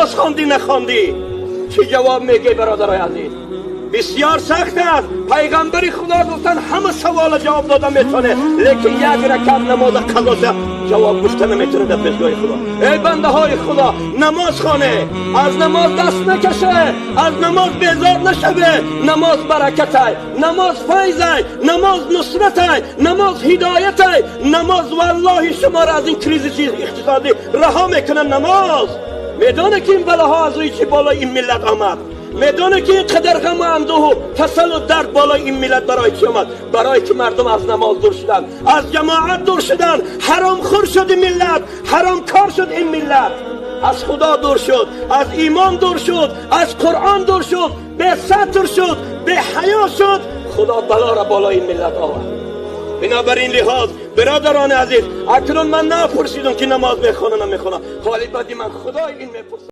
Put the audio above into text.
نماز خواندی نخواندی؟ چه جواب میگی برادرای عزیز؟ بسیار سخت است. پیغمبر خدا گفتن همه سوال جواب دادن میتونه، لیکن یک رکعت نماز قضا جواب گفتن نمیتونه در پیشگاه خدا. ای بنده های خدا، نماز خانه، از نماز دست نکشه، از نماز بیزار نشوه. نماز برکت ای، نماز فیض ای، نماز نصرت ای، نماز هدایت ای. نماز والله شما را از این کریزی اقتصادی رها میکنه. نماز میدونه که این بلاها از روی چی بالای این ملت آمد، میدونه که این قدر غم و اندوه و تسل و درد بالای این ملت برای چی آمد؟ برای که مردم از نماز دور شدن، از جماعت دور شدن، حرام خور شد این ملت، حرام کار شد این ملت، از خدا دور شد، از ایمان دور شد، از قرآن دور شد، به ستر شد، به حیا شد. خدا بلا را بالای این ملت آورد. بنابراین لحاظ برادران عزیز، اکنون من نپرسیدم که نماز میخونه نمیخونه، حالی بعدی من خدای این میپرسم.